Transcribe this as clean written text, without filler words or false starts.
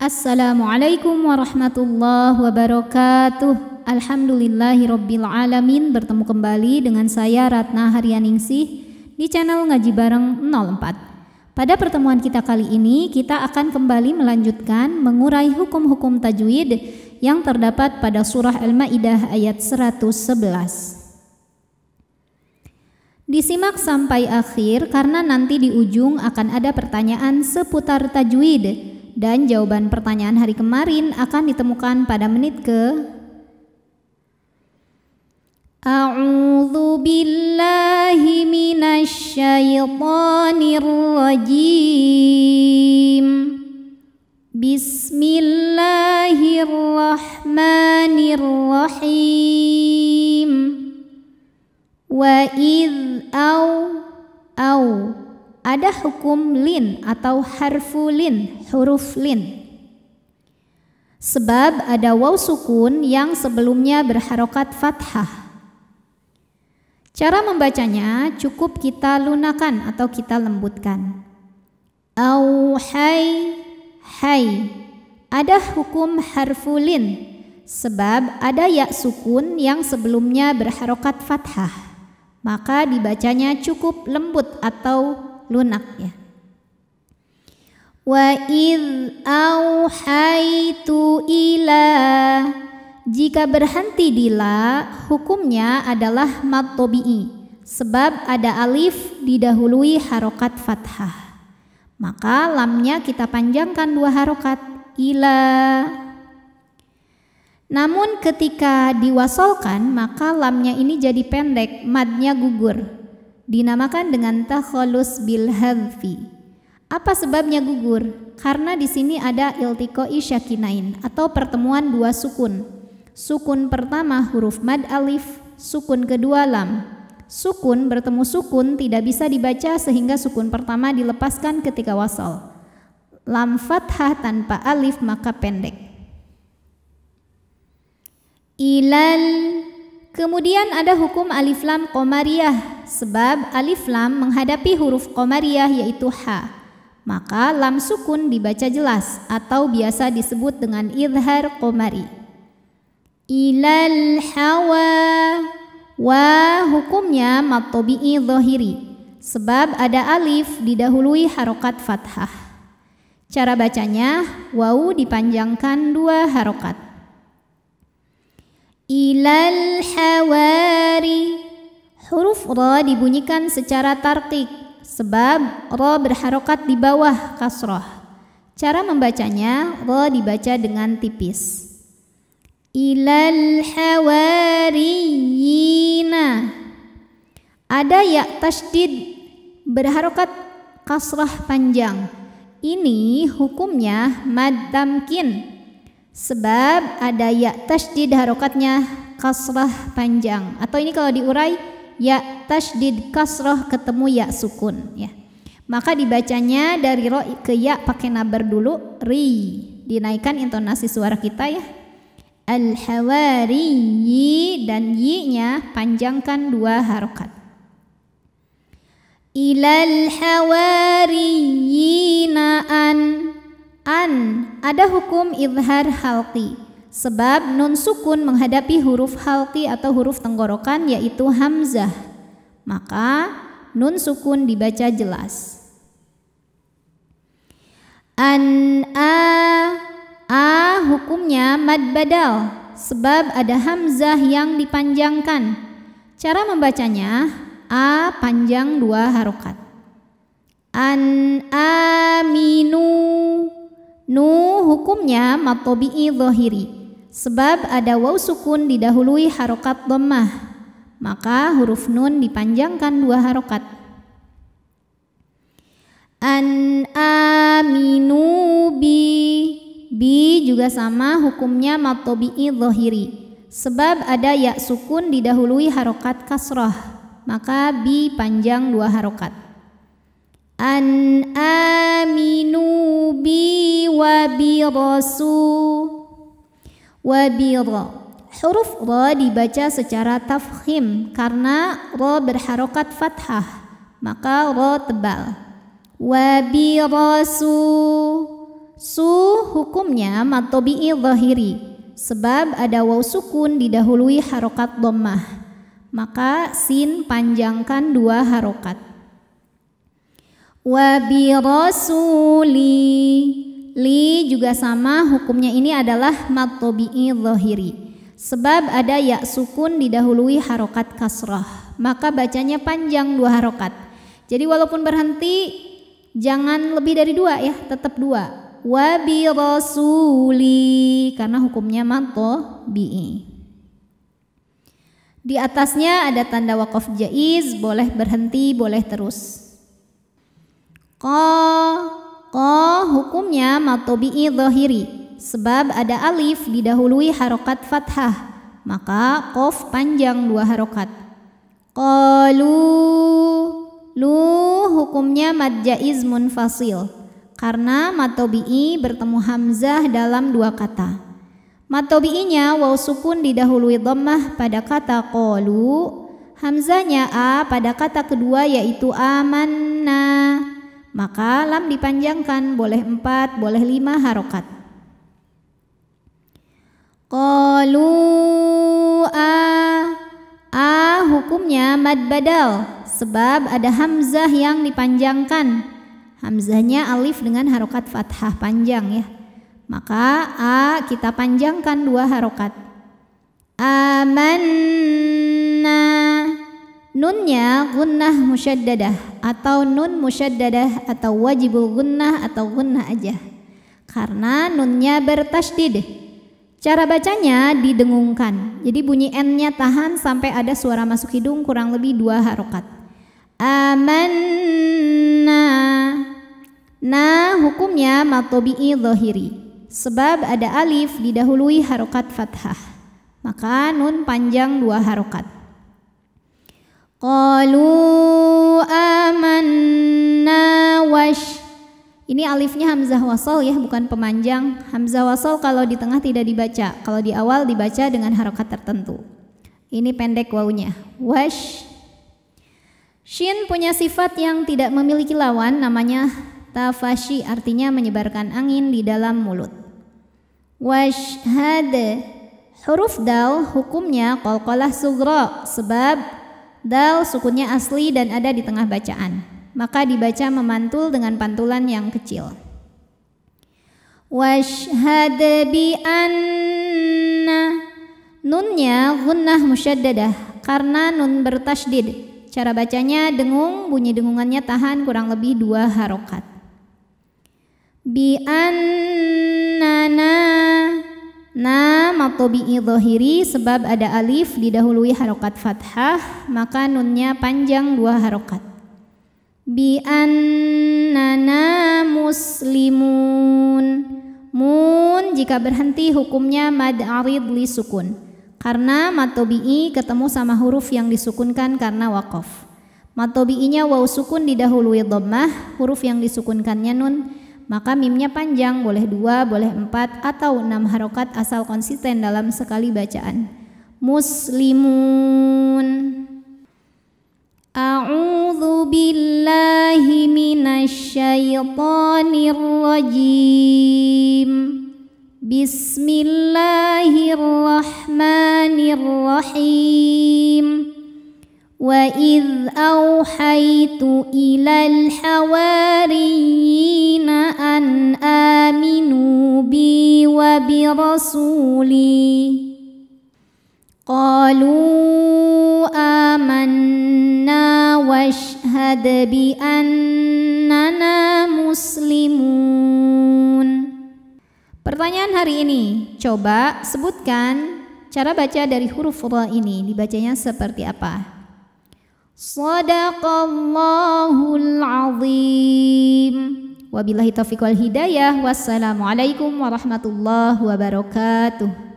Assalamualaikum warahmatullahi wabarakatuh. Alhamdulillahirabbil alamin. Bertemu kembali dengan saya Ratna Haryaningsih di channel Ngaji Bareng 04. Pada pertemuan kita kali ini kita akan kembali melanjutkan mengurai hukum-hukum tajwid yang terdapat pada surah Al-Maidah ayat 111. Disimak sampai akhir karena nanti di ujung akan ada pertanyaan seputar tajwid. Dan jawaban pertanyaan hari kemarin akan ditemukan pada menit ke A'udzu billahi minasy syaithanir rajim. Bismillahirrahmanirrahim. Wa idz au ada hukum lin atau harfu lin, huruf lin. Sebab ada waw sukun yang sebelumnya berharokat fathah. Cara membacanya cukup kita lunakan atau kita lembutkan. Au hai. Ada hukum harfu lin. Sebab ada ya sukun yang sebelumnya berharokat fathah. Maka dibacanya cukup lembut atau lunak ya. Wa idz auhaitu ila. Jika berhenti di la, hukumnya adalah mad tabi'i sebab ada alif didahului harokat fathah. Maka lamnya kita panjangkan 2 harokat ila. Namun ketika diwasolkan maka lamnya ini jadi pendek, madnya gugur. Dinamakan dengan takhalus bil hadfi. Apa sebabnya gugur? Karena di sini ada iltiqai syakinain atau pertemuan 2 sukun. Sukun pertama huruf mad alif, sukun kedua lam. Sukun bertemu sukun tidak bisa dibaca sehingga sukun pertama dilepaskan ketika wasal. Lam fathah tanpa alif maka pendek. Ilal. Kemudian ada hukum alif lam qamariyah sebab alif lam menghadapi huruf qamariyah yaitu ha. Maka lam sukun dibaca jelas atau biasa disebut dengan idhar qamari. Ilal hawa. Wa hukumnya mad tabi'i dhahiri sebab ada alif didahului harokat fathah. Cara bacanya wawu dipanjangkan 2 harokat. Ilal hawari. Huruf ra dibunyikan secara tarqiq sebab ra berharokat di bawah kasrah. Cara membacanya ra dibaca dengan tipis. Ilal hawariyina. Ada ya tasydid berharokat kasrah panjang. Ini hukumnya mad tamkin sebab ada ya tasydid harokatnya kasrah panjang, atau ini kalau diurai ya tasydid kasrah ketemu ya sukun ya. Maka dibacanya dari ro ke ya pakai nabar dulu, ri. Dinaikkan intonasi suara kita ya. Al hawariyi dan yi-nya panjangkan 2 harokat. Ilal hawariyina an. Ada hukum izhar halqi sebab nun sukun menghadapi huruf halqi atau huruf tenggorokan yaitu hamzah. Maka nun sukun dibaca jelas. A hukumnya mad badal sebab ada hamzah yang dipanjangkan. Cara membacanya a panjang 2 harokat. Aminu. Nu hukumnya mad tabi'i dhahiri sebab ada waw sukun didahului harokat dhammah. Maka huruf nun dipanjangkan 2 harokat. Aminu bi juga sama hukumnya mad tabi'i dhahiri sebab ada ya sukun didahului harokat kasrah. Maka bi panjang 2 harokat. Aminu bi wa bi rasul. Wa bi ra. Huruf ra dibaca secara tafkhim karena ra berharokat fathah. Maka ra tebal. Wa bi rasul. hukumnya mad tabi'i zahiri, sebab ada waw sukun didahului harokat dhammah, maka sin panjangkan 2 harokat. Wa bi rasuli, li juga sama, hukumnya ini adalah mad tabi'i zahiri, sebab ada ya sukun didahului harokat kasrah, maka bacanya panjang 2 harokat. Jadi walaupun berhenti jangan lebih dari 2 ya, tetap 2. Wa bi rasuli, karena hukumnya mad tabi'i. Di atasnya ada tanda waqaf jaiz, boleh berhenti, boleh terus. Qa hukumnya mad tabi'i zahiri, sebab ada alif didahului harokat fathah, maka qaf panjang 2 harokat. Qalu, lu hukumnya mad jaiz munfasil, karena mad tabi'i bertemu hamzah dalam 2 kata. Mad tabi'inya waw sukun didahului dhammah pada kata qalu, hamzahnya a pada kata kedua yaitu amanna, maka lam dipanjangkan, boleh 4, boleh 5 harokat. Qalu a hukumnya mad badal, sebab ada hamzah yang dipanjangkan. Hamzahnya alif dengan harokat fathah panjang ya, maka a kita panjangkan 2 harokat. Amanna, nunnya gunnah musyaddadah atau nun musyaddadah atau wajibul gunnah atau gunnah aja, karena nunnya bertasydid. Cara bacanya didengungkan, jadi bunyi n-nya tahan sampai ada suara masuk hidung kurang lebih 2 harokat. Amanna, nah hukumnya mad tabi'i zahiri, sebab ada alif didahului harokat fathah, maka nun panjang 2 harokat. Qalu amanna wash, ini alifnya hamzah wasal ya, bukan pemanjang. Hamzah wasal kalau di tengah tidak dibaca, kalau di awal dibaca dengan harokat tertentu. Ini pendek wawunya, wash. Shin punya sifat yang tidak memiliki lawan, namanya tafashi, artinya menyebarkan angin di dalam mulut. Washhad, huruf dal hukumnya qalqalah sughra, sebab dal sukunnya asli dan ada di tengah bacaan, maka dibaca memantul dengan pantulan yang kecil. Washhad bi anna, nunnya gunnah musyaddadah karena nun bertasydid. Cara bacanya dengung, bunyi dengungannya tahan kurang lebih 2 harokat. Bi annana, na mad tabi'i zahiri, sebab ada alif didahului harokat fathah, maka nunnya panjang 2 harokat. Bi annana muslimun, mun jika berhenti hukumnya mad arid li sukun, karena mad tabi'i ketemu sama huruf yang disukunkan karena waqaf. Mad tabi'inya waw sukun didahului dhammah, huruf yang disukunkannya nun, maka mimnya panjang, boleh 2, boleh 4 atau 6 harokat asal konsisten dalam sekali bacaan. Muslimun. A'udzu billahi minasy syaithanir rajim. Bismillahirrahmanirrahim. Wa idh awhaytu ilal hawariyina an aminu bi wa bi rasuli qalu amanna washhad bi annana muslimun. Pertanyaan hari ini, coba sebutkan cara baca dari huruf ra ini, dibacanya seperti apa? Shadaqallahul azim. Wabillahi taufiq wal hidayah. Wassalamualaikum warahmatullahi wabarakatuh.